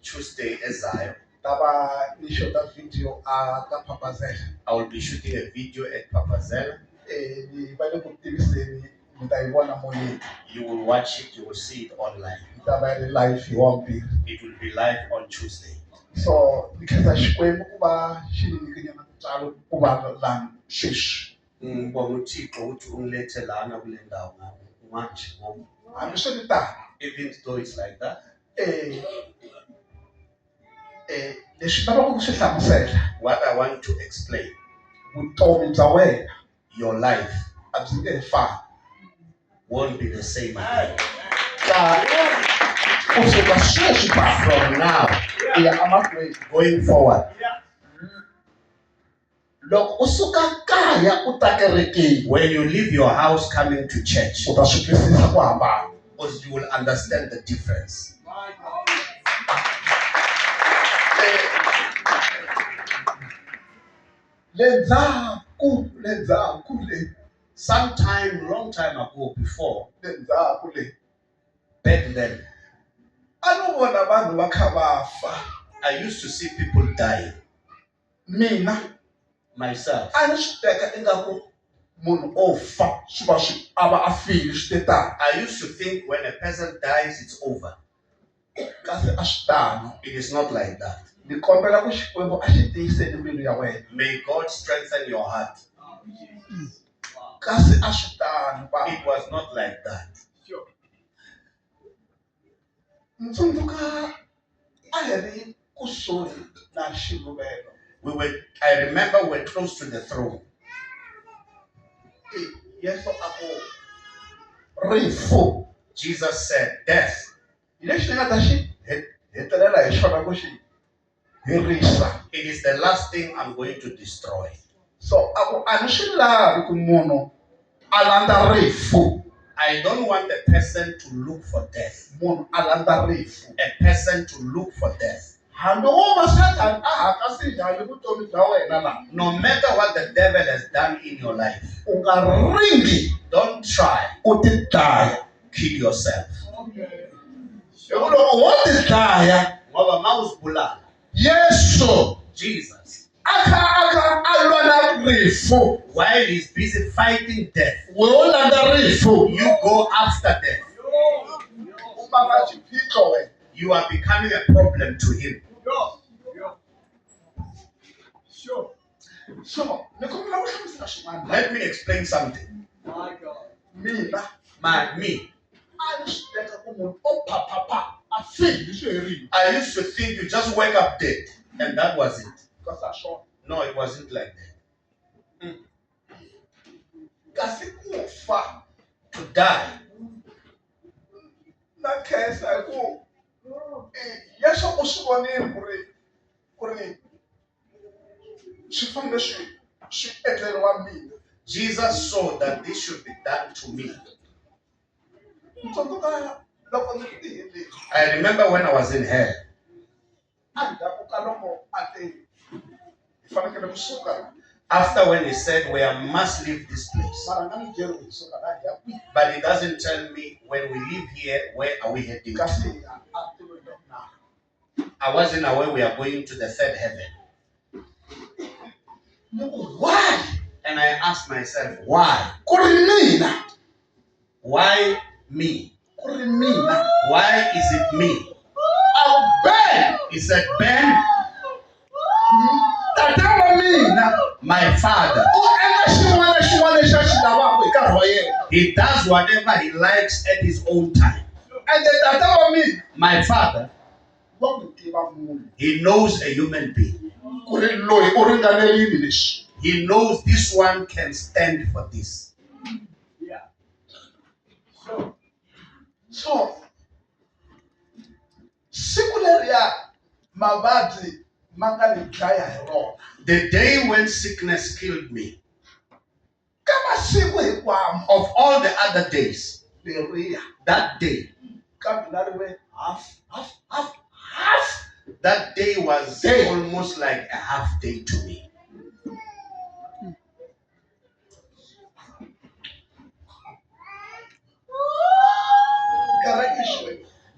Tuesday ezayo, Taba nisho that video Papazela. I will be shooting a video at Papazela. You will watch it, you will see it online. Live It will be live on Tuesday. So because I shkwem kuba shini kenya talo kuba lan shish. Even though it's like that. What I want to explain, your life won't be the same again. From now, going forward, when you leave your house coming to church, because you will understand the difference. Sometime, long time ago, before, back then, I used to see people dying. Myself. I used to think when a person dies, it's over. It is not like that. May God strengthen your heart. It was not like that. I remember we were close to the throne. Jesus said, death, it is the last thing I'm going to destroy. So I don't want a person to look for death. A person to look for death. No matter what the devil has done in your life, don't try to kill yourself. Yes, Jesus, while he's busy fighting death, you go after death. You are becoming a problem to him. Sure. So, let me explain something. My God. Me. I used to think you just wake up dead, and that was it. No, it wasn't like that. To die. Jesus saw that this should be done to me. I remember when I was in hell. After when he said, we must leave this place. But he doesn't tell me when we leave here, where are we heading to? I wasn't aware we are going to the third heaven. Why? And I asked myself, why? Why me? Why is it me? Ben. He said, Ben, my father. He does whatever he likes at his own time. My father, he knows a human being. He knows this one can stand for this. Yeah. So the day when sickness killed me, of all the other days, that day, that day was almost like a half day to me.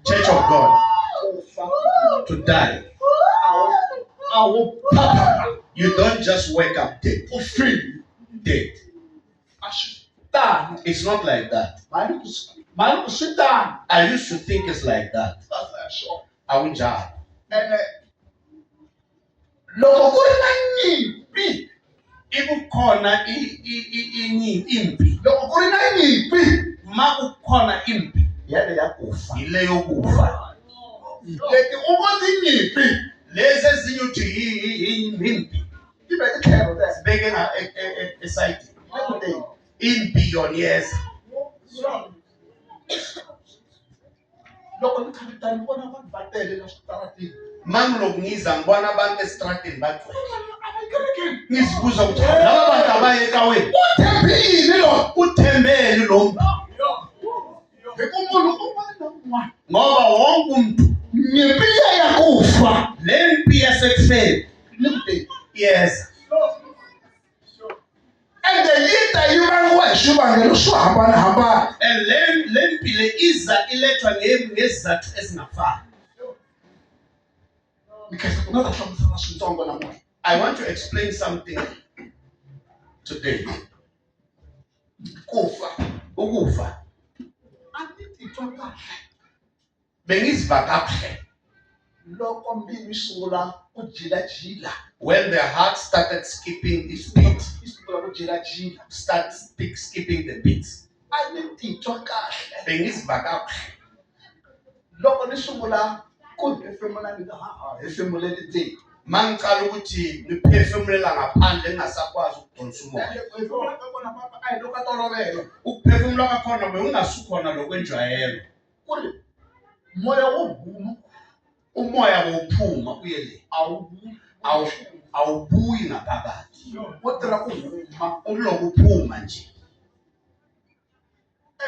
Church of God, Kufa. to die. Awuphaphama. You don't just wake up dead. Ufile. Dead. Ashitana. It's not like that. Mali kusitana. I used to think it's like that. Sure. Awunjalo. And loko ku ri na nyimpi, Ikukhona impi. loko ku ri na nyimpi, Ma kukhona impi, yale ya kufa. ile yokufa. Leti u ngo tinyimpi, Lezi ezinye uthi impi. ti veke tlhelo te. Sibeke esayidini. Impi yona yeza. Loko ni kha ni ta ni vona vanhu va tele la switaratini. Loko ngiza ngibona abantu esitrateni bagcwele. Abakerekeni. Ngizibuza ukuthi laba bantu abaye ecaweni. Uthembile lo. Uthembele lo muntu. Hikumunhu un'wana na un'wana. Ngoba wonke umuntu Nyimpi ya kufa. le mpi yasekufeni Ni kuteni. yeza. Ende yi ta yi vangiwa hi swivangelo swo hambanahambana. And le mpi le iza ilethwa ngezizathu ezingafani. Ni khensa ku nga ta hlamusela swintsongo namuntlha. I want to explain something today. Kufa. Ukufa. A ni titwa kahle Bengiziva kahle loko mbilu yi sungula ku jilajila. when the heart started skipping its beat. Yi sungula ku jilajila. Start skipping the beats. A ni titwa kahle Bengiziva kahle loko ni sungula ku hefemula ni ta hefemuleli ndzeni. mangicala ukuthi ngiphefumulela ngaphandle ngingasakwazi ukudonsa umoya. Hefemula ka kona papa a hi loko a tolovela. Ukuphefumula kwakhona bewungasukhona lokwenjwayelo. Ku ri moya wo huma Umoya wophuma uye le. a wu Awubuyi ngaphakathi. wo tirha ku huma. Uloku uphuma nje.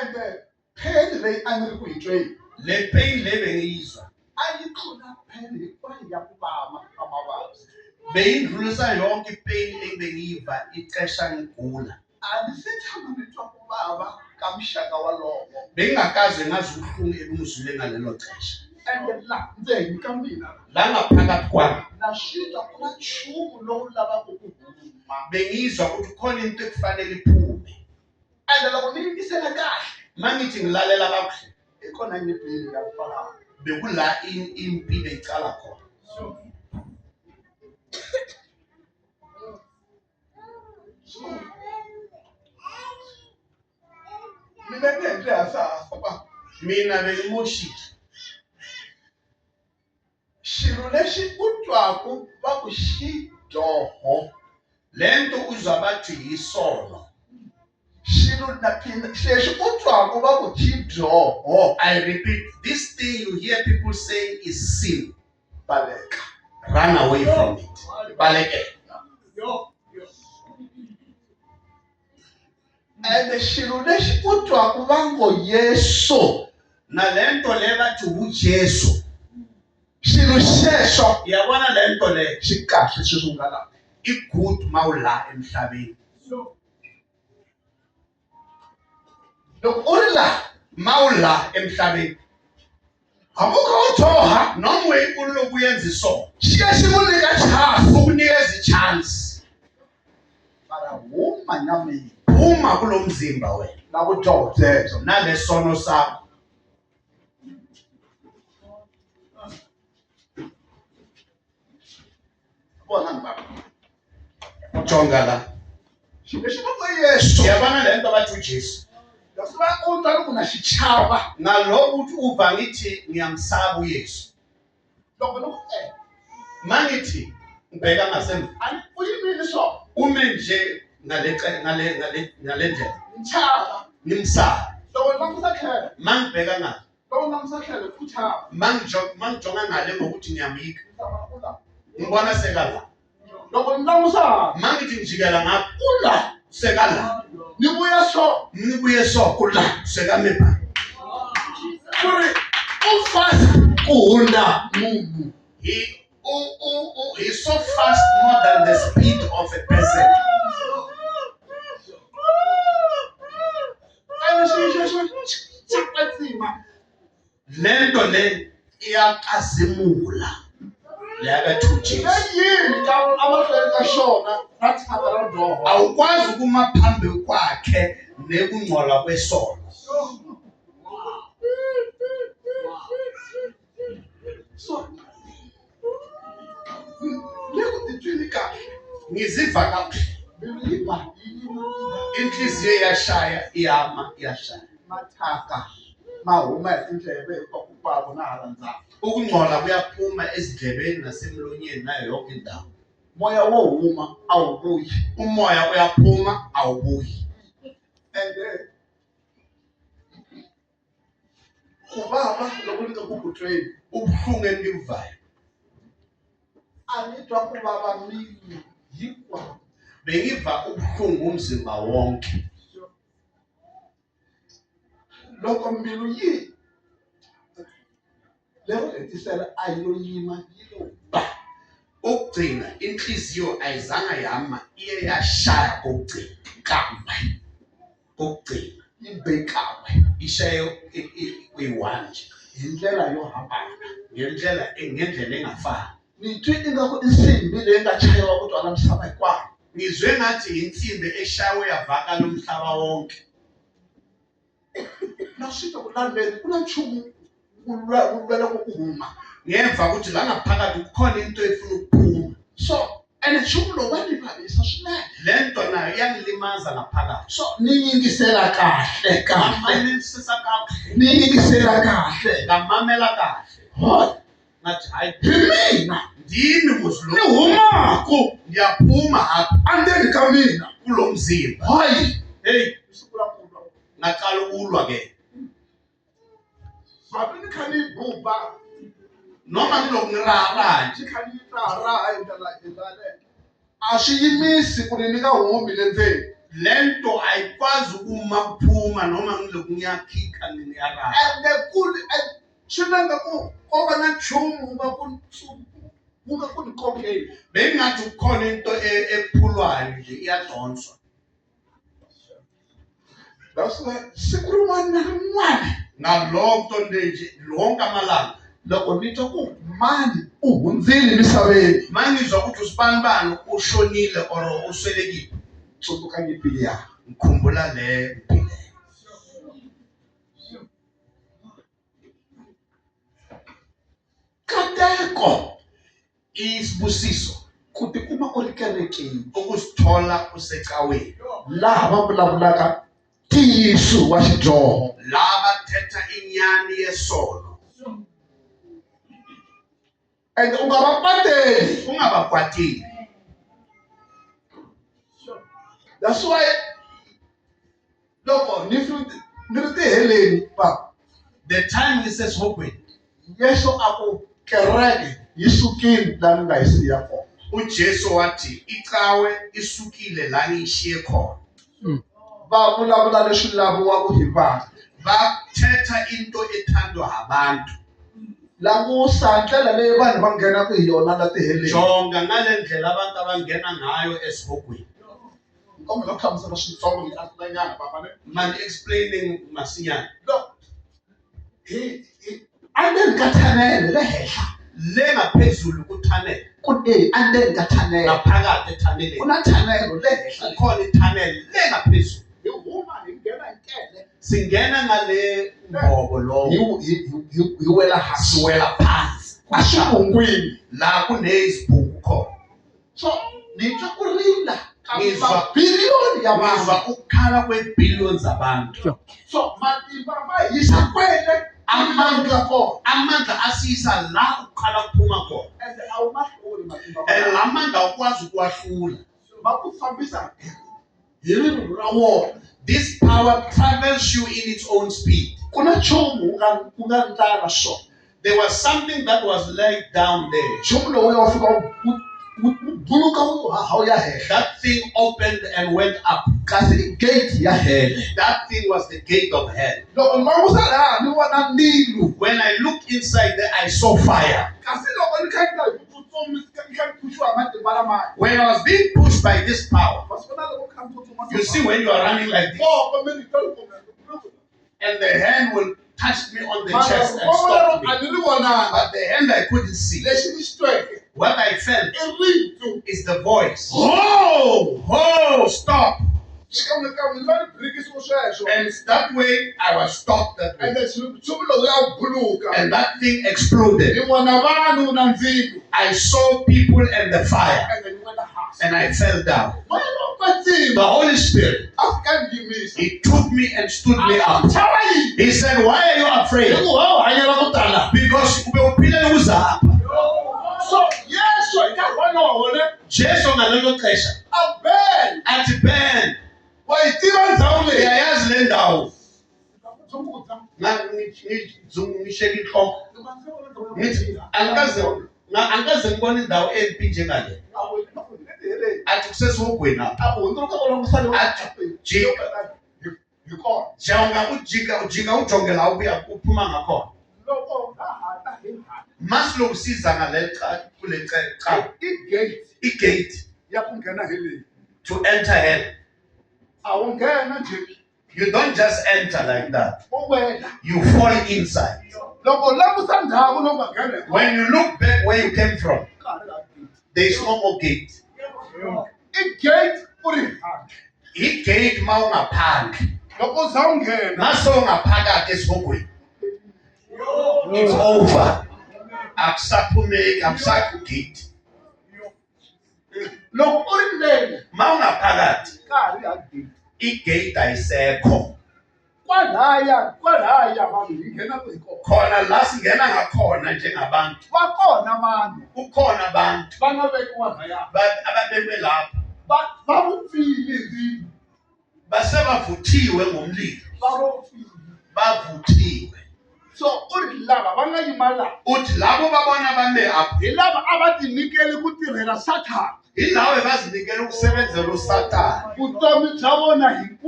Ende pheni leyi a ni ri ku yi tweni Le pain le bengiyizwa a yi tlula pheni hinkwayo ya ku vava ka mavabyi. beyindlulisa yonke ipain engibengiyiva ixesha ngigula. A ni se tshama ni twa ku vava ka muxaka walowo. Bengingakaze ngazi ubuhlungu ebungizwile ngalelo xesha. Ende la ndzeni ka mina La ngaphakathi kwami na swi twa ku na nchumu lowu lavaka ku huma. bengizwa ukuthi khona into ekufanele iphume. Ende loko ni yingisela kahle Mangithi ngilalela kakuhle i kona nyimpi leyi ya ku fana. bekula impi beyicala khona. Mina ni endle hasasa papa. Mina bengimoshile. Xilo lexi u twaku va ku xi dyoho. Lento uzwa bathi yisono. Xilo na phina lexi u twaku va ku xi dyoho. I repeat, this thing you hear people saying is sin. Baleka. Run away from it. Baleke. Ende xilo lexi u twaku va ngo Yesu. Na lento le bathi uJesu. Xilo xexo Yabona lento le xi kahle sweswi nga laha. i-good mawula emhlabeni. Loko u ri laha Mawula emhlabeni. hambi u kha u dyoha Noma uloku yenza isono. xi ya xi n'wi nyika chance. Ukunikeza i-chance. Mara huma nyameni Phuma kulo mzimba wena. na vudyoho byebyo. Nalesono sakho. Vona ni baba. Jonga la. Xilo lexi va ngo Yesu. Yabona lento bathi uJesu. Leswi va u twa loko na xi chava. Nalokho uthi uva ngithi ngiyamsaba uYesu. Loko Mangithi ngibheka ngasemva. u yimile so. Ume nje ngale ndlela. Nchava. Ngimsaba. Loko ni langusa tlhelo. Mangibheka ngale. Loko ni langusa tlhelo ku chava. Mangijonga ngale ngokuthi ngiyamika. Ula. Ngibona sekala. Loko ni langusa Mangithi ngijikela ngapha. ula. Sekala. Ni vuya so. Ngibuye sokula sekamepha. Ku ri u fast ku hundza munhu. He's so fast more than the speed of a person. A ni xilo xexo xa tsima. Lento le iyakazimula leyaka-2 Jesu. yini ka amahlelo ka xona na tshaka ra dzoho Awukwazi ukuma phambi kwakhe nekungcola kwesono. so leko titwini kahle Ngiziva kabuhlungu. mbilu yi ba Inhliziyo iyashaya, iyama, iyashaya. mathaka ma huma hi tindleve hinkwakwako na hala ndzhaku Ukungcola kuyaphuma ezindlebeni nasemlonyeni nayo yonke indawo. moya wo huma a wu vuyi Umoya uyaphuma awubuyi. ende ku vava loko ni nga ku kutweni Ubuhlungu endibuvayo a ni twa ku vava miri hinkwayo bengiva ubuhlungu umzimba wonke. loko mbilu yi lero hetisela a yi lo yima yi lo ba Ukugcina inhliziyo ayizanga yama, iye yashaya kokugcina kambe. Kokugcina yi bekawe ishaye kwi-1 nje hi ndlela yo hambana ngendlela engafani. ni twi ingaku insimbi leyi nga chayiwa ku twala misava hinkwayo Ngizwe ngathi insimbi eshawe yavakala umhlaba wonke. na swi ta ku landeni ku na nchumu wu lwela ku huma Ngemva ukuthi la ngaphakathi kukhona into efuna ukuphuma. so ene nchumu lowu wa ni vavisa swinene Lento nayo iyangilimaza ngaphakathi. so ni yingisela kahle kahle Ngamanisisa kahle, ni yingisela kahle ngamamela kahle. Hoy, Ngathi hayi hi mina ndini ni muslo humako ndiyaphuma apha andeni ka mina kulo mzimba. hayi Hey, siku la kulwa ngaqala ukulwa ke. babe ni kha ni buba Noma ngiloko ngirara nje ni kha ni rara hi ndlela indlale a swi yimisi ku ni nga humi le ndzeni lento ayikwazi ukuma kuphuma noma ngiloko ngiyakhipha ngiyarara. ende kuli swi langa ku ko va na nchumu wu nga ku ni kokeli Bengathi kukhona into ephulwayo nje iyadonswa. that's why siku rin'wana na rin'wana Ngalokho nje lonke amalanga loko ni twa ku mani u hundzile misaveni mangizwa ukuthi usibanibani ushonile or uswelekile, tsundzuka nyimpi ya ngikhumbula le mpilo. kateko Isibusiso ku tikuma u ri kerekeni ukusithola usecaweni, laha va vulavulaka ntiyiso wa xidyoho laba thetha inyani yesono, ende u nga va pateli ungabakwatile. that's why loko ni ri tiheleni va The time ngisesihogweni yesu a ku kereke yi sukile laha ni nga yi siya kona uJesu wathi icawe isukile la ngiyishiye khona. va vulavula leswi laviwaka hi vanhu Bathetha into ethandwa abantu. langusa ndlela leyi vanhu va nghenaka hi yona la tiheleni Jonga ngale ndlela abantu abangena ngayo esihogweni. kombela ku hlamusela switsongo ni asilanyana papane Man explaining masinyana. lo andeni ka thanele le henhla Le ngaphezulu kuthanele, ku andeni ka thanele ngaphakathi ethaneleni. ku na thanelo le henhla Kukhona ithanele le ngaphezulu. hi huma hi nghena hi nkele Singena ngale mbobo lo hi wela hansi siwela phansi aswivungwini la kunezibhuku khona. so ni twa ku rila ka Ngizwa- mabiliyoni ya vanhu Ngizwa ukukhala kwe-billions zabantu. so matimba ma yisa kwele amandla kona Amandla asiyisa la ukukhala kuphuma khona. and awumahluli matimba And la mandla awukwazi ukuwahlula. ma ku fambisa hi rivilo ra wona This power travels you in its own speed. ku na nchumu ku nga ndlala swona There was something that was laid down there. nchumu lowu ya fika wu buluka wu haha wu ya henhla That thing opened and went up. kasi gate ya hele That thing was the gate of hell. loko ni langusa laha ni vona ndilu When I looked inside there, I saw fire. kasi loko ni kha ni nga hi kutsutsumi ni kha ni phushiwa hi matimba lamaya When I was being pushed by this power, va swi vona loko kha ni tsutsuma you see when you are running like this, kombe mi ri and the hand will touched me on the chest and stopped me. But But the hand I couldn't see. What I felt is the voice. Oh, stop. And that way, I was stopped that way. And that thing exploded. I saw people and the fire. And I fell down. The Holy Spirit, He took me and stood me up. He said, why are you afraid? Because you will be uzapha. So yes, Jesu ngalelo xesha athi Ben, uyayazi le ndawo. Ngisheka inhloko. Ngithi angikaze ngibone indawo embi njengale. Athi kusesihogweni apha. Athi jika ujonge la uphuma ngakhona. Masiloku siza kule cha igate to enter hell. You don't just enter like that. You fall inside. When you look back where you came from, there is no more gate. Igate mawungaphandle. Masongaphakathi esihogweni. It's over. Akusaphumeki, akusakho gate. Mawungaphakathi, igate ayisekho. Khona la singena ngakhona njengabantu. Ukhona abantu ababekwe lapha. Basebavuthiwe ngomlilo. Bavuthiwe. So uthi labo babona bame apha. Ilawe bazinikela ukusebenzela uSathane.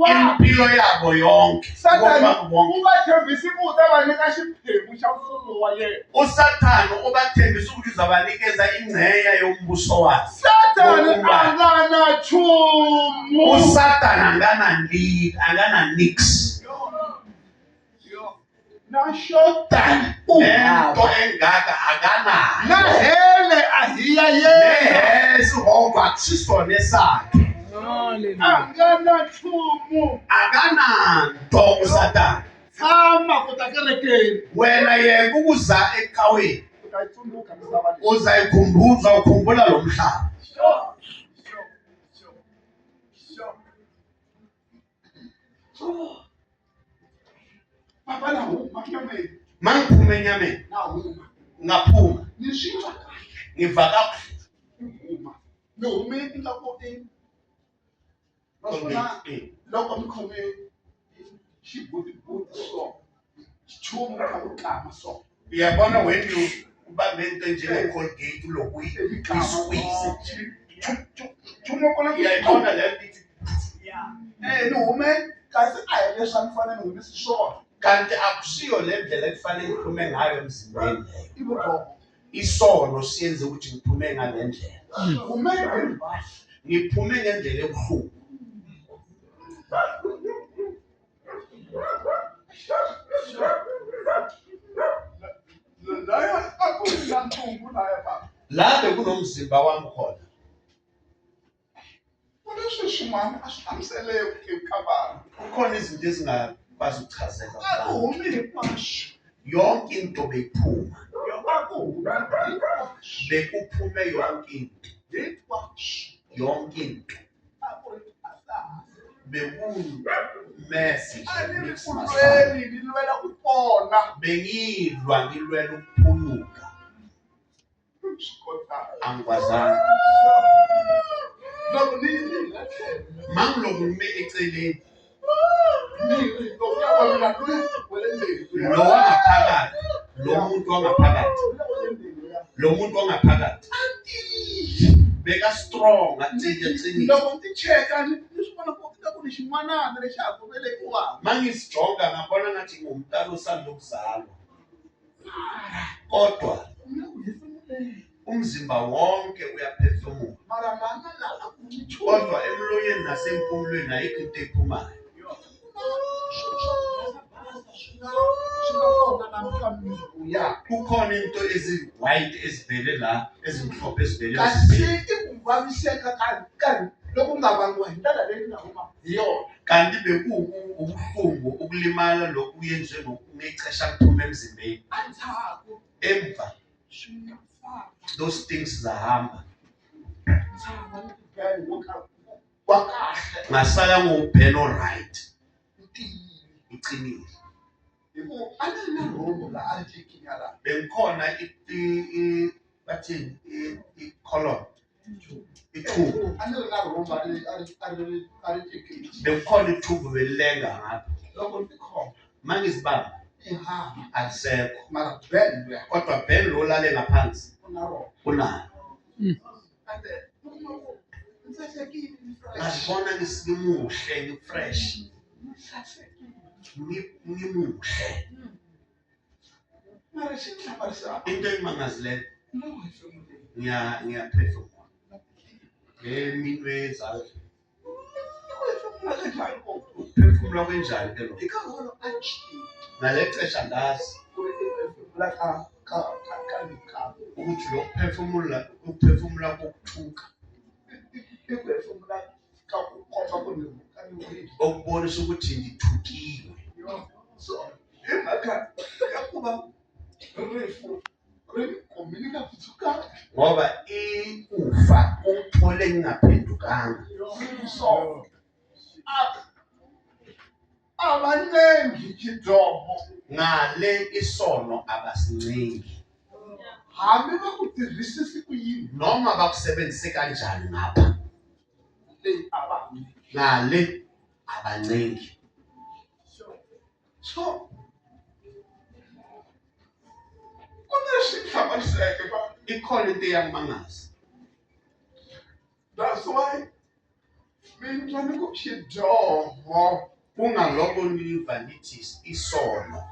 Impilo yabo yonke. uSathane ubathembisa ukuthi uzabanikeza ingxenye yombuso wakhe. uSathane angana nix. Nashotani into engaka akanayo. Nahele ahiya yena. Isihova kusisone sakhe. Akananto uSathane. Thama kutakerekeni. Wena yeke ukuza ecaweni. Uzayikhumbula ukhumbula lo mhlaba. Mangiphume enyameni ngaphuma ngiva uyabona when you ubambe into njenge-Colgate uloku uyisqueeze uyayibona le nto kanti akusiyo le ndlela ekufanele ngiphume ngayo emzimbeni leyo. Isono siyenze ukuthi ngiphume ngale ndlela. Ngiphume ngendlela ebuhlungu. La bekunomzimba wami khona. Kukhona izinto ezingakwazi ukuchazeka. Yonke into beyiphuma. Bekuphume yonke into. Yonke into. Bekumesi. Bengilwa ngilwela ukuphuluka. Angikwazanga. Mangiloku ngime eceleni. Lo wangaphakathi. Lo muntu wangaphakathi. Beka strong acinile. Mangizijonga ngabona ngathi ngumntana osanda ukuzalwa. Kodwa umzimba wonke uyaphefumula. Kodwa emlonyeni nasempumulweni ayikho into ephumayo. kukhona into ezi-white ezivele la ezimhlophe ezivele kanti bekuwubuhlungu ukulimala lokhu kuyenziwe ngexesha kuphuma emzimbeni emva those things zahamba ngasala ngobheno right iqinile bengikhona bathini i-colon ithubu bengikhona ithubu belilenga ngapha mangizibamba alisekho kodwa Ben lo lale ngaphansi unalo ngazibona ngimuhle ngifresh ngimuhle into engimangazileyo ngiyaphefumula ngeminwe yezandla ukuphefumula kwenjani ke lo ngale xesha ngazi ukuthi lo ukuphefumula kokuthuka okubonisa ukuthi ngithukiwe ngoba ukufa kuthole ngingaphendukanga abanengi kidogo ngale isono abasincengi hambe bakutirhisisi kuyini noma bakusebenzise kanjani ngapha ngale abancengi so ikhona into eyamangaza that's why mina ngikuchidogo kungaloko niva nithi isono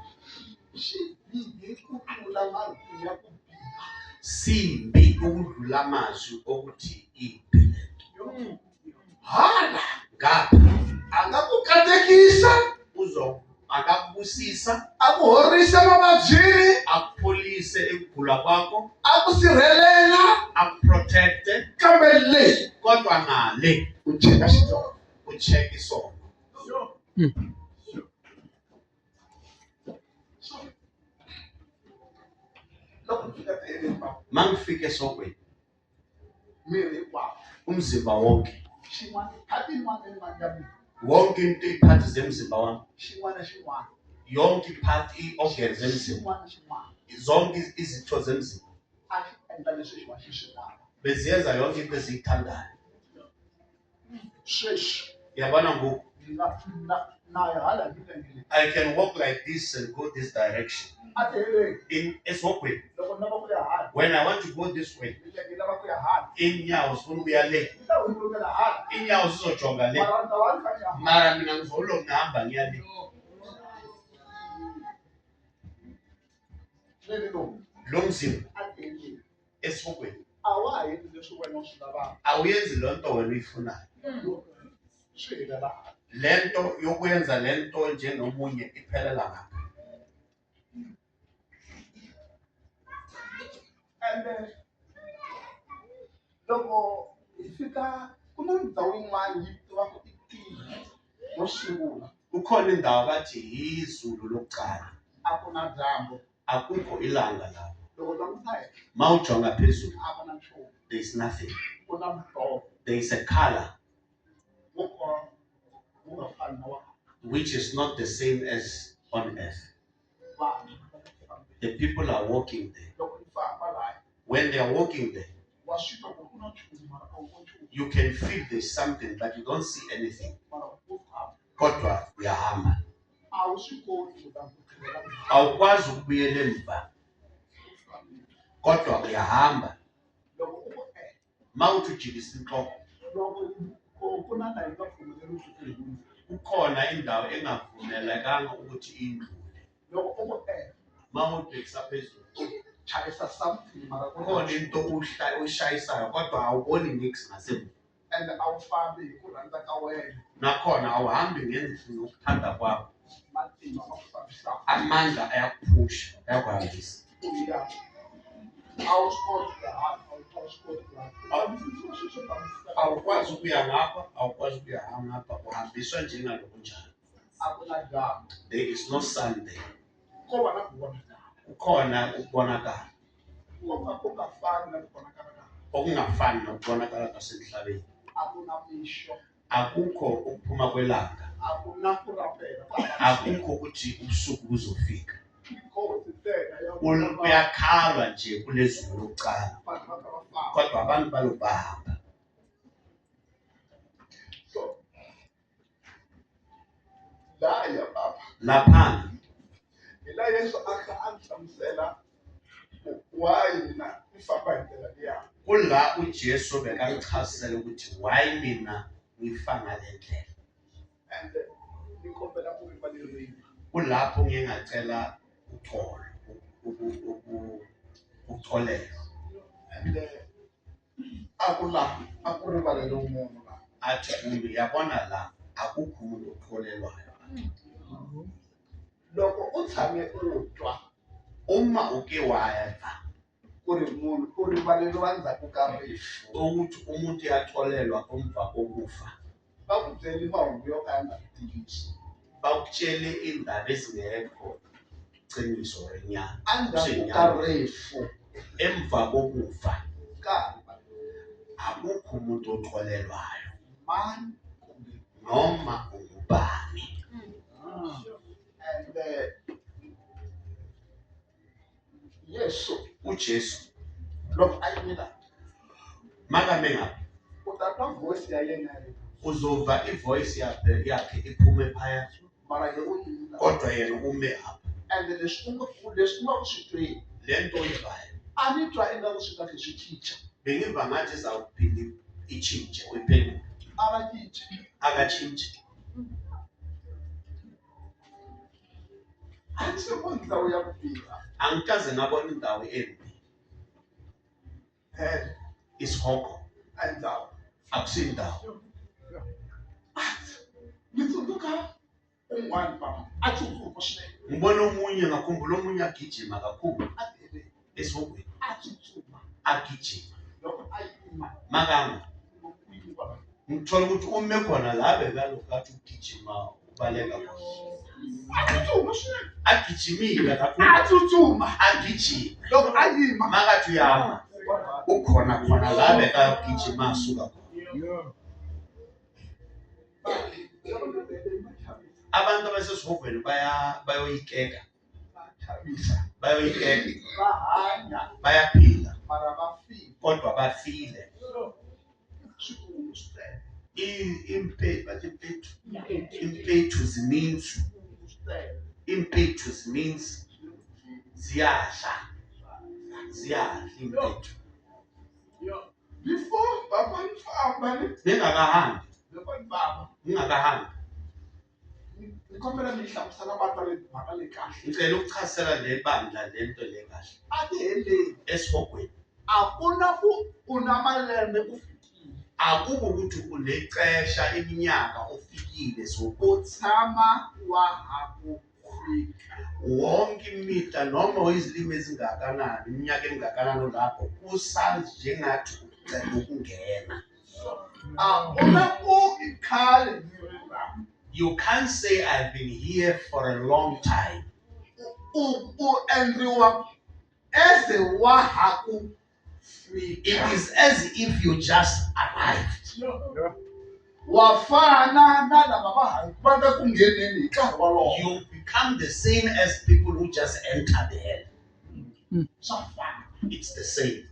simbi ukudlula amazwi okuthi ipi hala ngapha angakukatekisa akakubusisa akuhorisa mabajini akupholise ekugula kwakho akusirhelela akuprotecte kambe le kodwa ngale ucheka isono ucheka isono mangifike esokweni umzimba wonke wonke into iphathi zemzimba wami yonke iphathi i-organ zemzimba zonke izitho zemzimba beziyenza yonke into eziyithandayo yabona ngoku I can walk like this and go this direction. When I want to go this way, in yaws uzojonga le. Mara mina ngizolo ngihamba ngiya le. Lo mzimba esifokweni. Awuyenzi lo nto wena uyifunayo. Lento yokwenza lento njenomunye iphelela ngapha. And loko ifika kunendawo imali yitwa kusungula ukhona indawo bathi izulu lokuqala akuna dambo akukho ilanga lapho loko lamthaya mawujonga phezulu akuna show there is nothing there is a color which is not the same as on earth. The people are walking there. When they are walking there, you can feel there's something, but you don't see anything. Kodwa uyahamba. Awukwazi ukubuyela emva. Kodwa uyahamba. Mawuthi ujikisa inhloko. Ukhona indawo engavumelekanga ukuthi indlule. Mawubhekisa phezulu. Chayisa something mara khona into ushayisayo kodwa awuboni nix ngasemva. And awufambi ikuranda kawena. Nakhona awuhambi ngendlela yokuthanda kwakho. amandla ayakuphusha, ayakuhambisa. Awukwazi ukuya ngapha, awukwazi ukuya ngapha, uhambiswa njengalokunjalo. There is no sun there. Kukhona ukubonakala okungafani nokubonakala kwasemhlabeni. Akukho ukuphuma kwelanga, akukho ukuthi ubusuku buzofika. Uyakhalwa nje kulezulu lokucala, kodwa abantu balobahamba. Laphana kula uJesu bekamchazisela ukuthi why mina ngifanga le ndlela. Kulapho ngingacela uxolo, ukuxolela. Athi kumbe yabona la akukho umuntu oxolelwayo. Uma uke wayeva ukuthi umuntu uyaxolelwa emva kokufa, bakutshele indaba ezingekho iqiniso wenyama. Emva kokufa akukho umuntu oxolelwayo noma ungubani. uJesu makame ngapha uzova ivoice yakhe iphume phaya, kodwa yena ume apha. Le nto oyivayo bengiva ngathi izawuphinde itshintshe uyiphendule. Akatshintshi. Angikaze ngabona indawo embi. Isihogo akusindawo. Ngibona omunye, ngakhumbula omunye agijima kakhulu esihogweni, agijima makanga. Ngithola ukuthi ume khona la bekalokhu athi ugijima ubaleka agijimile kakhulu, agijima makathi uyama ukhona khona la bekagijima asuka khona. Abantu abasesihogweni bayoyikeka, bayaphila kodwa bafile. Impethu means ziyadla impethu. Ngingakahambi ngicela ukuchasela le bandla lento le kahle. Esihogweni akubo ukuthi unexesha iminyaka ofikile sokuthama wonke imihla noma uyizilimi ezingakanani, iminyaka emingakanani lapho kusanzi njengathi ucela ukungena. You can't say I've been here for a long time. It is as if you just arrived. You become the same as people who just entered hell. It's the same.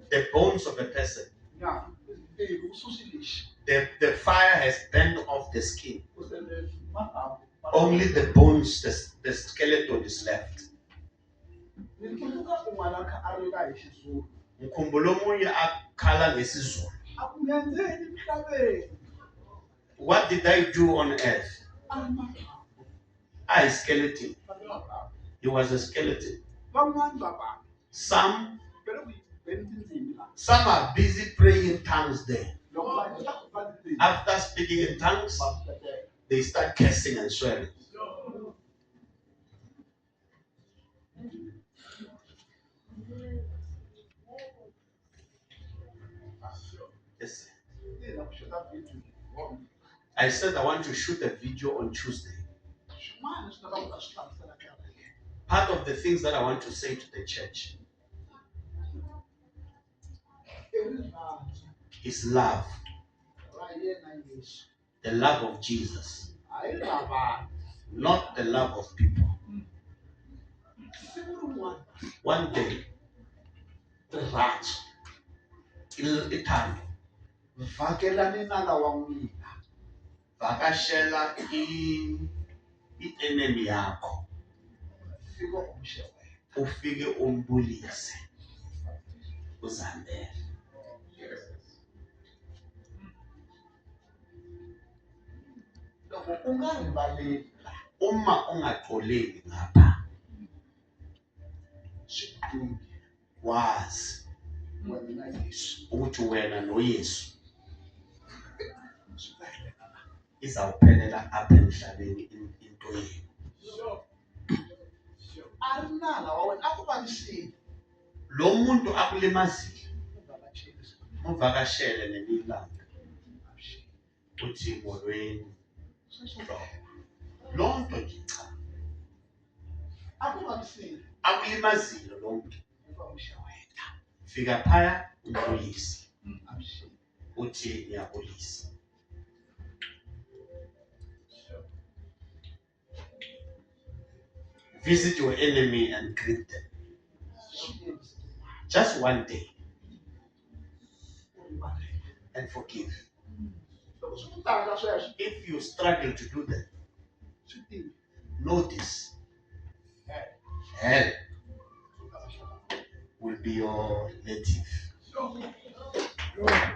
The bones of a person, the fire has burned off the skin. Only the bones, the skeleton is left. What did I do on earth? I skeleton. He was a skeleton. Some are busy praying in tongues there. After speaking in tongues, they start cursing and swearing. Yes. I said I want to shoot a video on Tuesday. Part of the things that I want to say to the church is love. The love of Jesus. Not the love of people. One day, ithando vakashela i-enemy yakho, ufike umbulise uzambele. Uma ungaxoleli ngapha, wazi ukuthi wena noYesu izawuphelela apha emhlabeni into yenu. Lo muntu akulimazile, uvakashele nemilando uthi molweni. Lo nto nje cha, akulimazile lo muntu, fika phaya umbulise uthi ngiyabulisa. Visit your enemy and greet them. Just one day. And forgive. If you struggle to do that, notice hell will be your native.